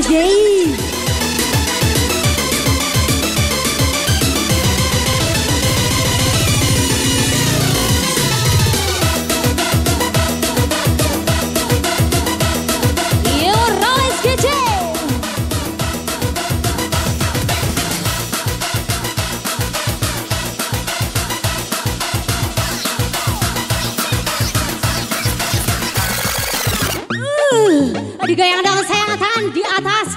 Day. Digoyang dong sayang, tangan di atas.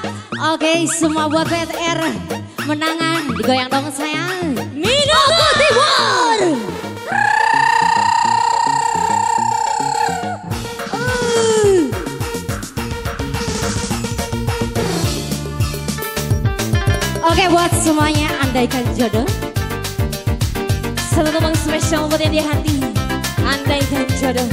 Oke, semua buat PTR menangan. Digoyang dong sayang. Minoko Timur. Oke, buat semuanya andaikan jodoh. Selalu ngomong spesial buat yang di hati. Andaikan jodoh.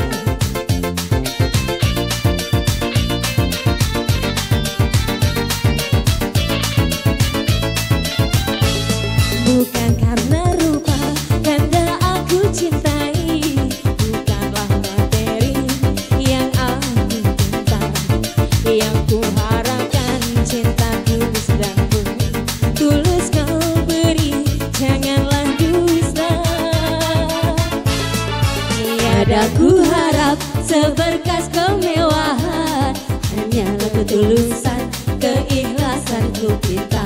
Bukan karena rupa, karena aku cintai. Bukanlah materi yang aku minta. Yang ku harapkan cinta tulus dan murni. Tulus kau beri, janganlah dusta. Tiada ku harap seberkas kemewahan, hanyalah ketulusan, keikhlasan ku kita.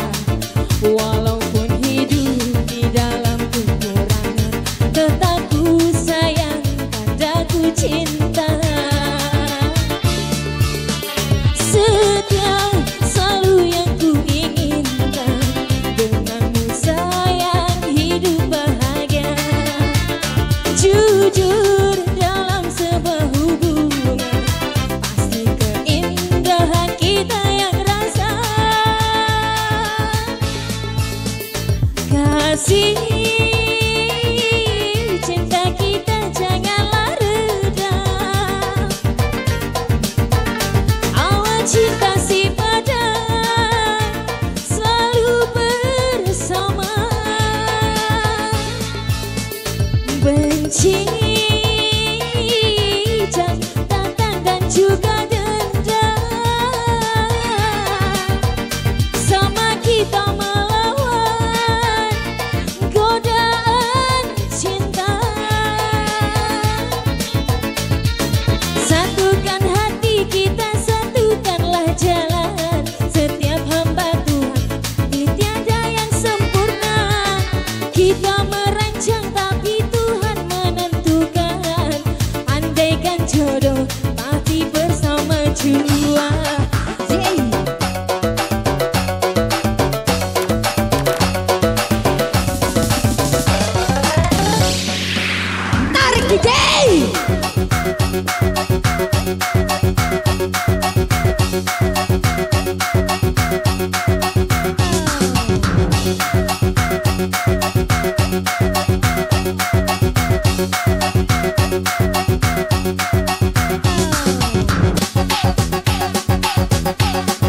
Walaupun hidup di dalam kekurangan, tetap ku sayang, padaku cinta. Setia selalu yang ku inginkan, denganmu sayang hidup bahagia. Jujur dalam sebuah hubungan, pasti keindahan kita yang rasa. Kasih cinta kita janganlah reda. Awal cinta si padan selalu bersama. Benci, catatan dan juga dendam, sama kita melawan godaan cinta. Satukan hati kita, satukanlah jalan. Setiap hamba Tuhan, tiada yang sempurna. Kita merancang tapi Tuhan menentukan. Andaikan jodoh pasti bersama jua. Tarik DJ.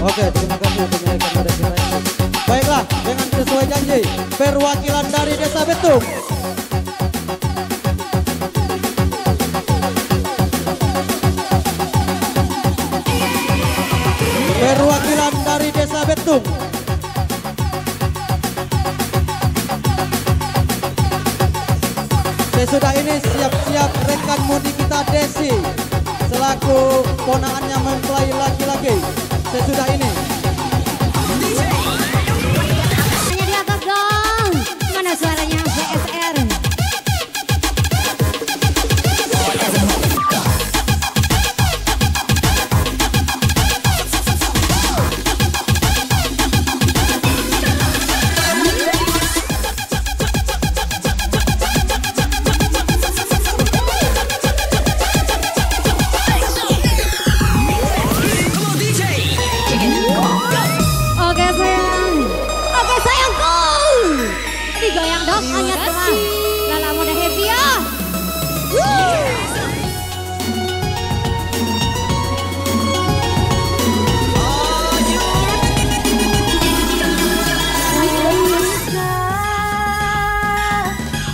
Oke, terima kasih untuk menyaksikan pada kita ini. Baiklah, dengan sesuai janji, perwakilan dari Desa Betung. Perwakilan dari Desa Betung. Sesudah ini siap-siap rekan mudi kita Desi selaku ponakannya mempelai laki-laki. Sesudah ini Hanya di atas dong. Mana suaranya PSR? Oke sayangku. Digoyang dong, hanya teman. Lala muda happy ya.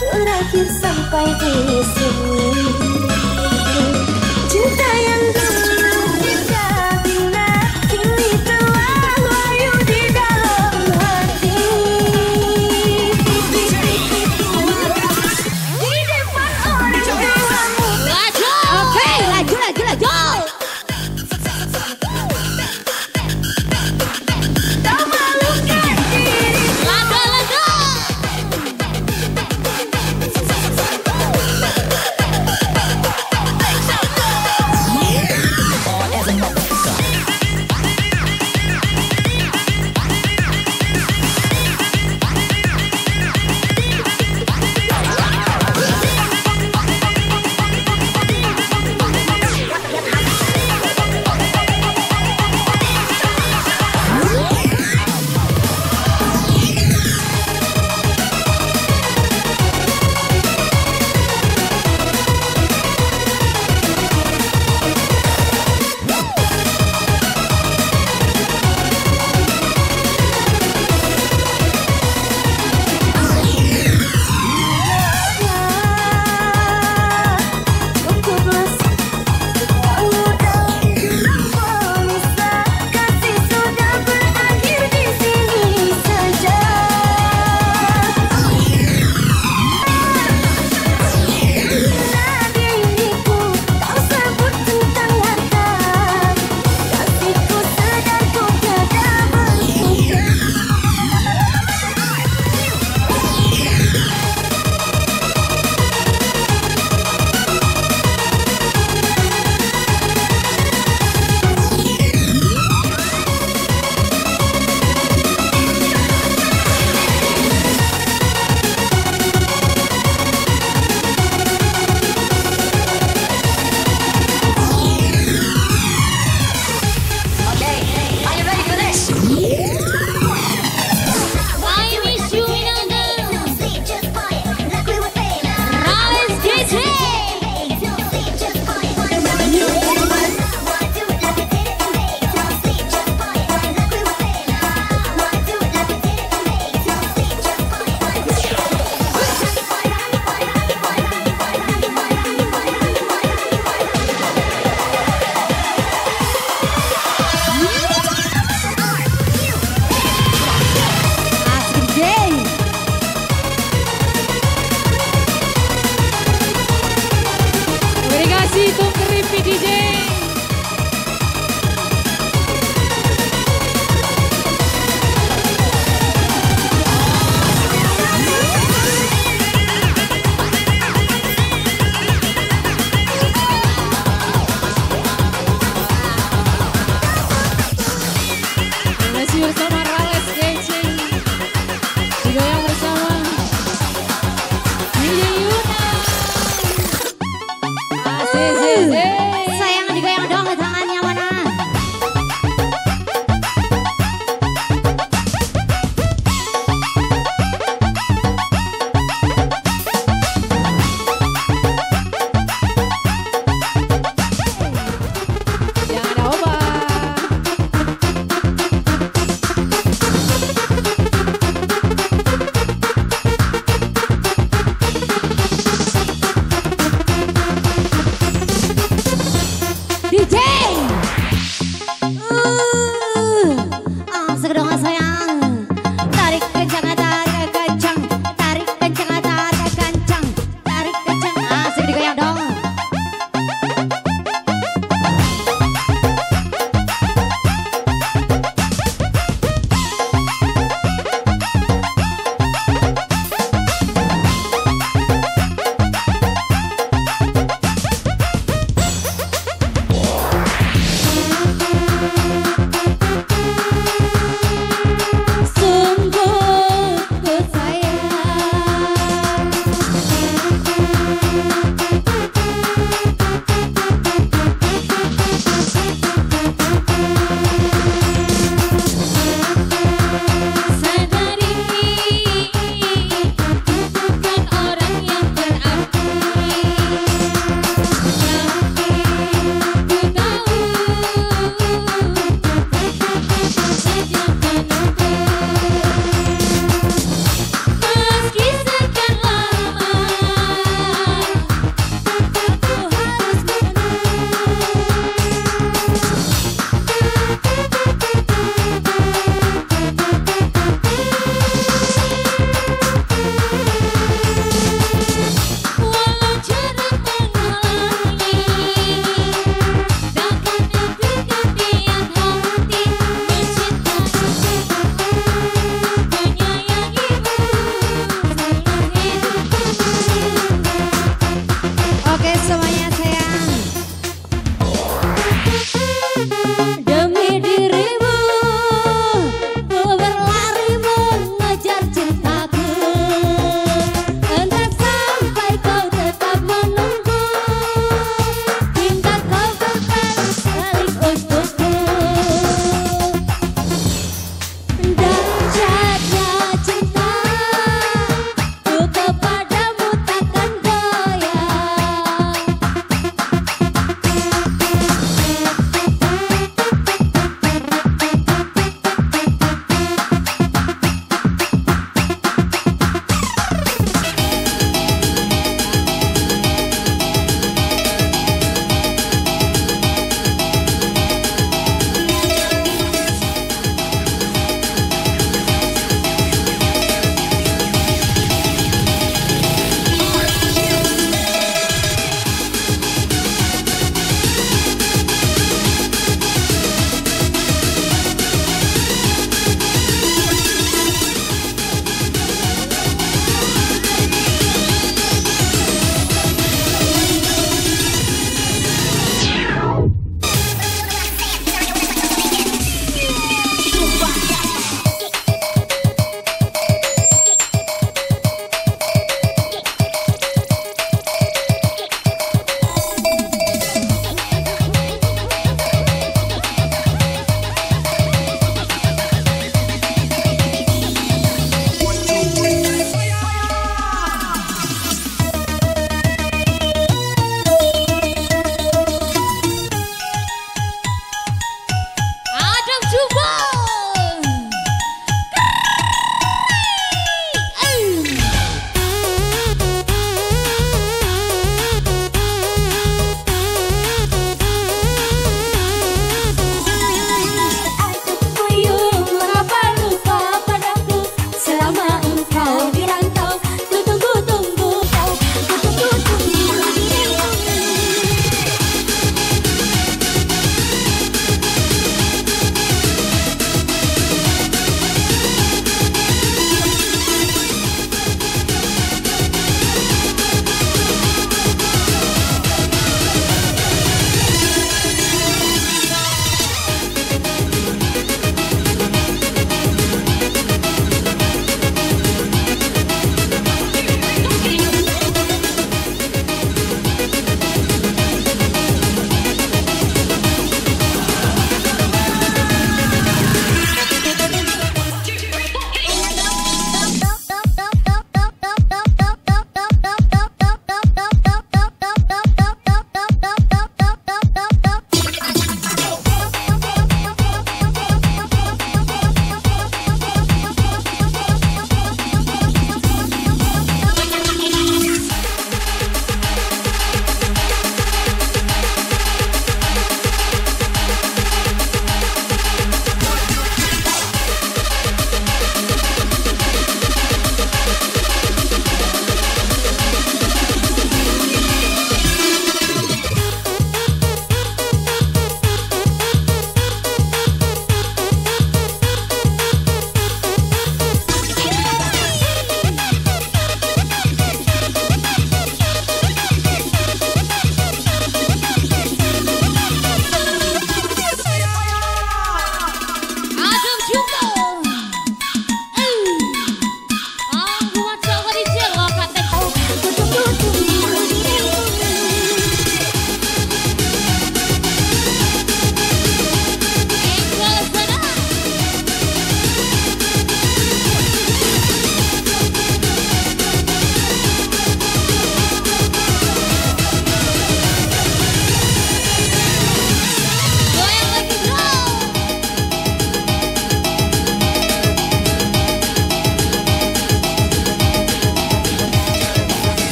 Berakhir sampai di sini. Cinta yang dulu indah bila kini telah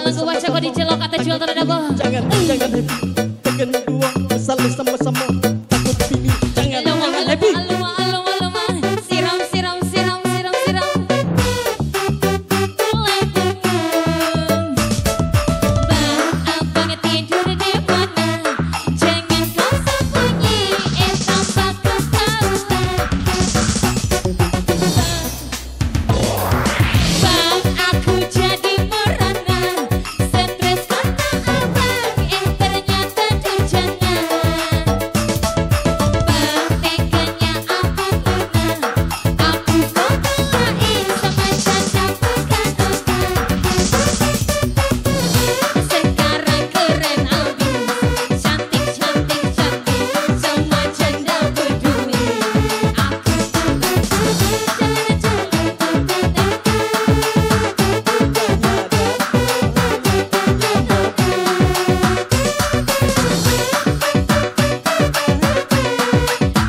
lagu baca kau dicelok atau jual terhadap Jangan happy, tekan dua, saling sama-sama. Takut pilih, jangan happy. Siram. Bang, abang tidur di mana? Jangan kau sembunyi, tanpa ketahuan. Bang, aku jadi merana, stres kata abang, ternyata durjana. Bang, teganya abang luna, aku kau belain sama canda bukan otak. Sekarang keren abis, cantik, sama canda berduri. Aku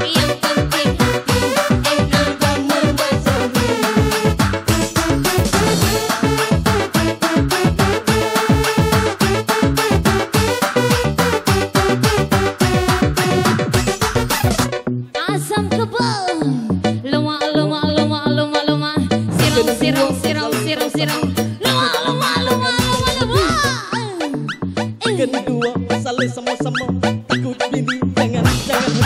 yang penting hati, nambah membasmi. Asam kebal, luma. Siram. Luma. Tekan dua, saling sama-sama. Takut pilih, jangan happy.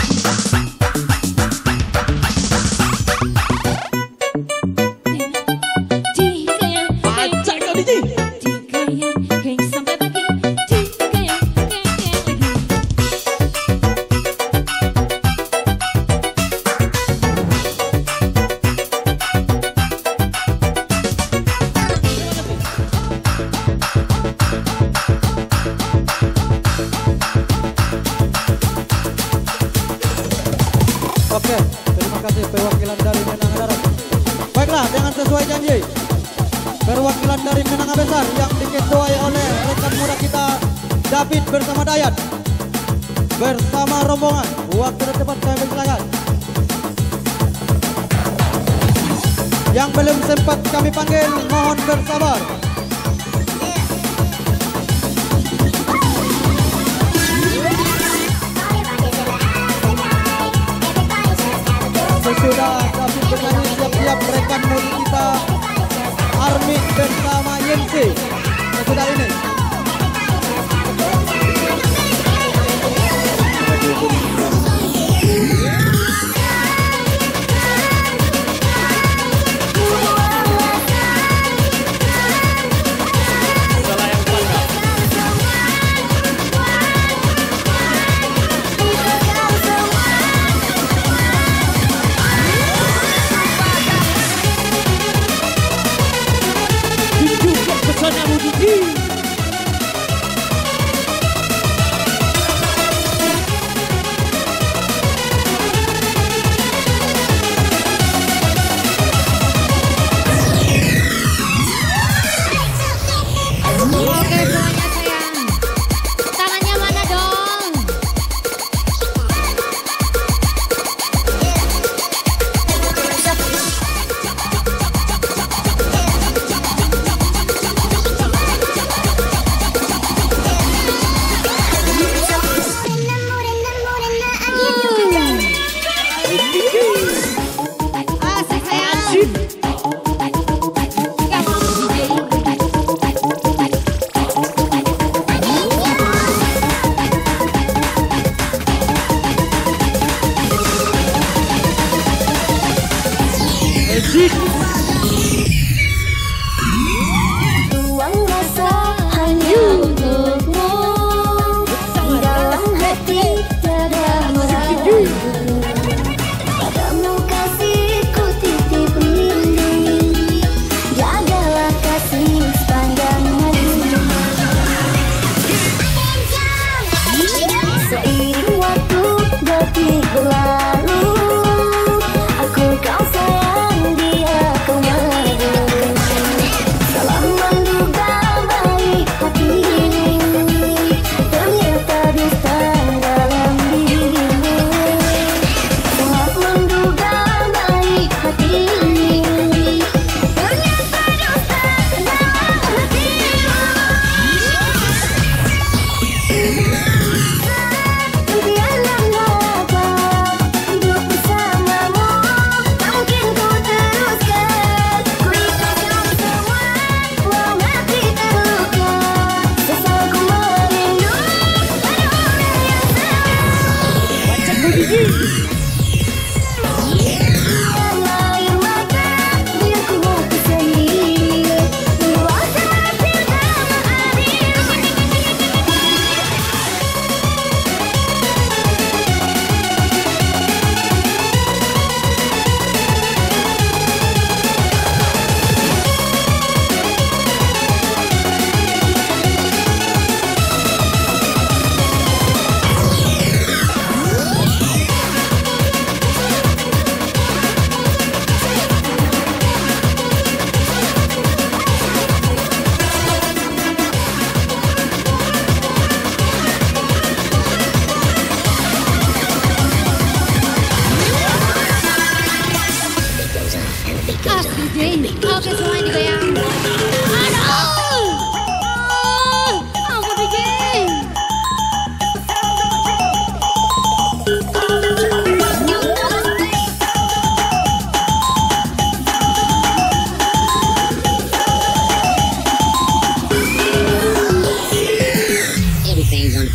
Baca kau DJ. Geng sampai pagi, geng lagi. Oke, terima kasih perwakilan dari Menang Darat. Baiklah, dengan sesuai janji, perwakilan dari Menang Besar yang diketuai oleh rekan muda kita David bersama Dayat bersama rombongan. Waktu tepat saya persilakan. Yang belum sempat kami panggil, mohon bersabar. Sesudah David bernyanyi, siap-siap rekan muda kita Armin bersama Yensi. Sesudah ini Pesona Mudiki. Oke semuanya sayang, tangannya mana dong?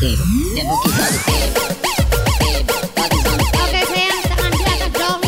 Oke sayang, tangan di atas dong.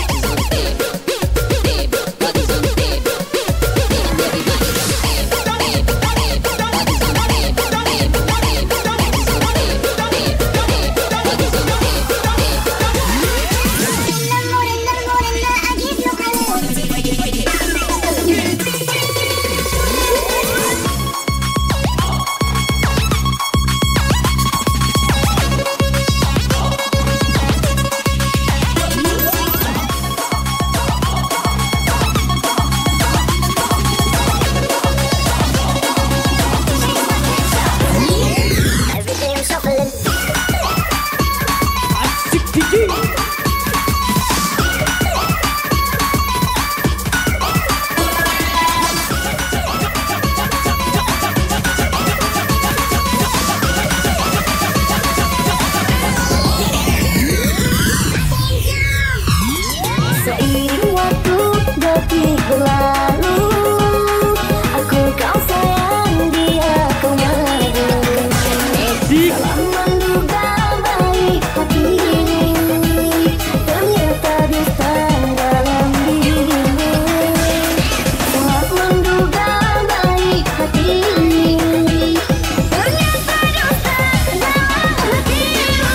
Seiring waktu detik berlalu, aku kau sayang, dia kau malu. Salah menduga baik hati ini, ternyata dusta dalam dirimu. Salah menduga baik hati ini, ternyata dusta dalam hatimu.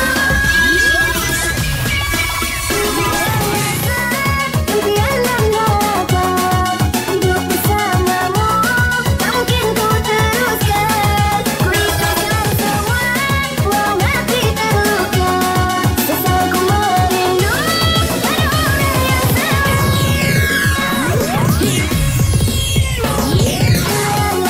Impian dan dapat hidup bersamamu, tak mungkin ku teruskan. Ku ikhlaskan semua, walau hati terluka. Sesal ku merindu pada orang yang sayang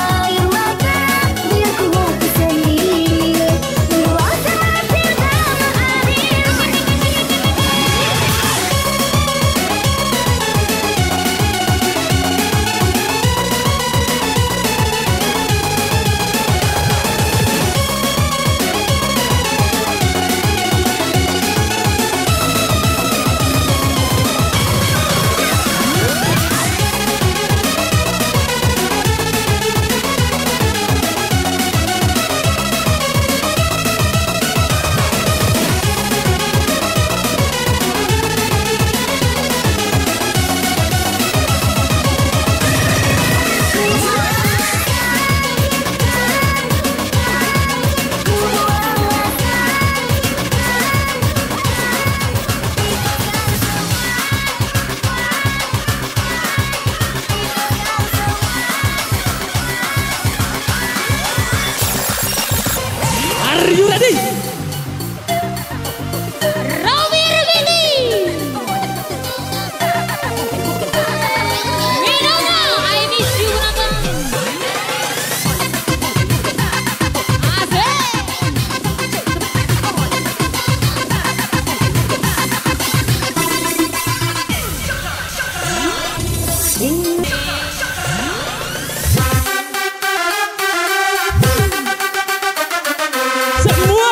air mata, biar ku mati sendiri. Dewasa bersama adil. Are you ready? Robi Rubini. Winona, I miss you Abang. Semua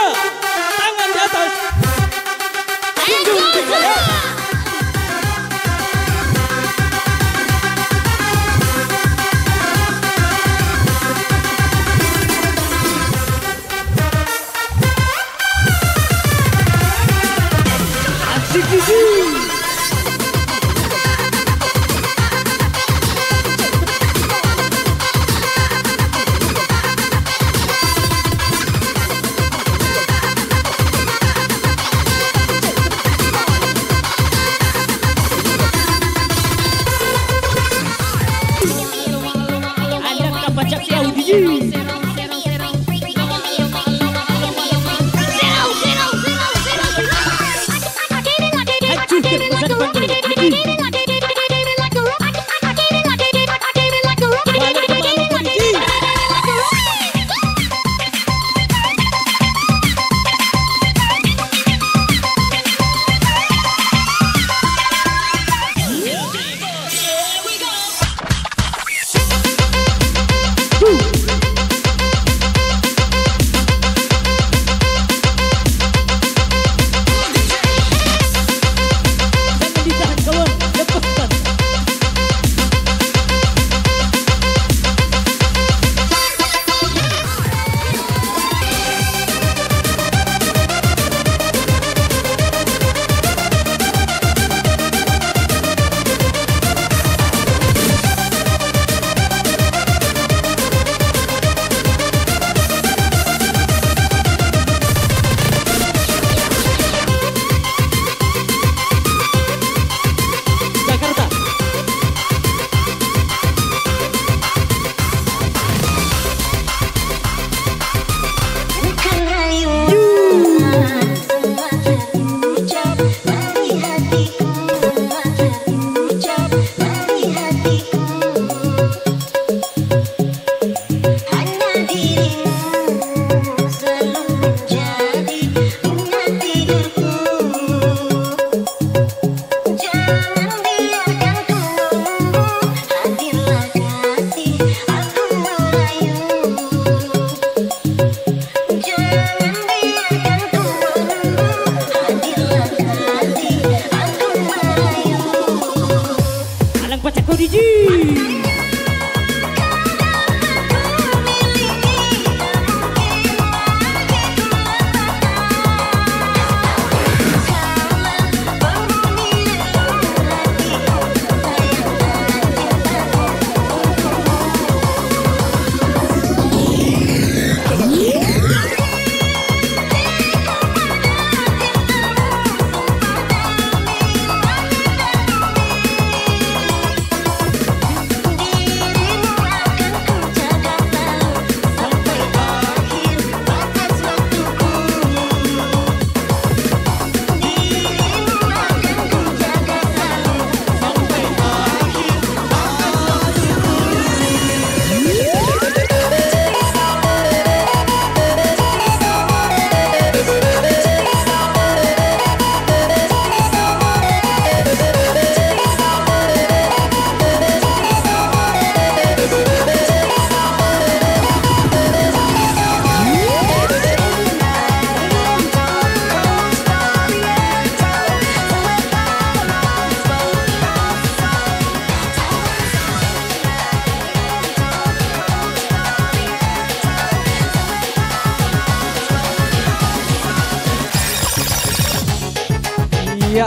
Iya.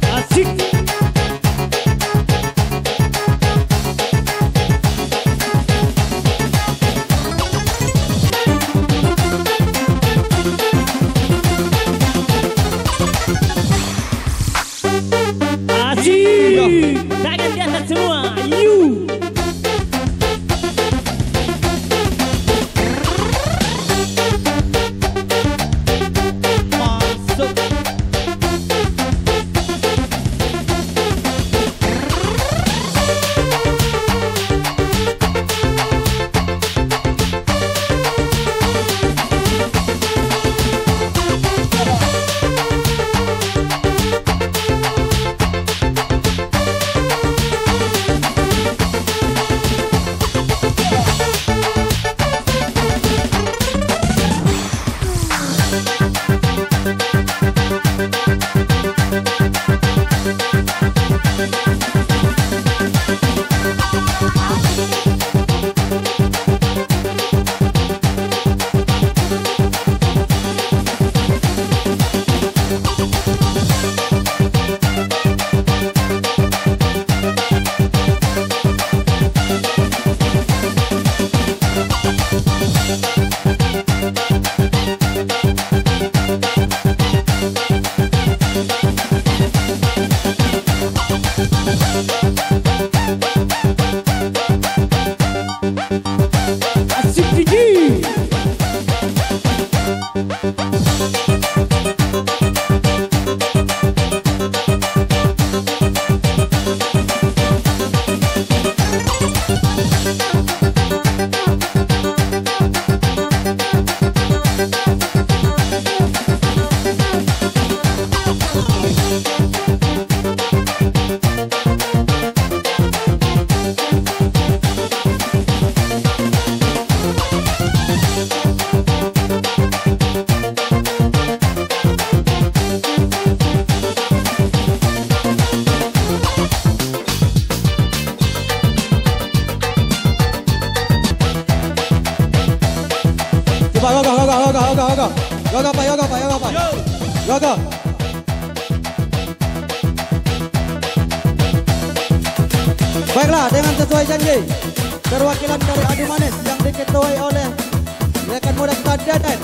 Asik. Asik. Tangan di atas semua. You. Masuk. Asik gigi. Coba yoga, yoga pak, yoga pak, yoga pak, yoga. Baiklah, dengan sesuai janji, perwakilan dari Adu Manis yang diketuai oleh rekan muda kita Deden.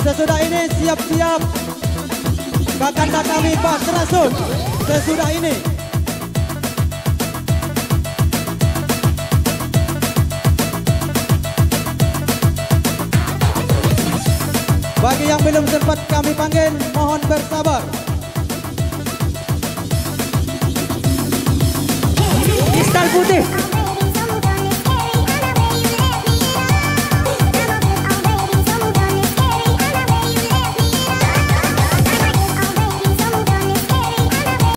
Sesudah ini siap-siap kakanda kami Pak Serasun. Sesudah ini bagi yang belum sempat kami panggil, mohon bersabar. Kristal putih.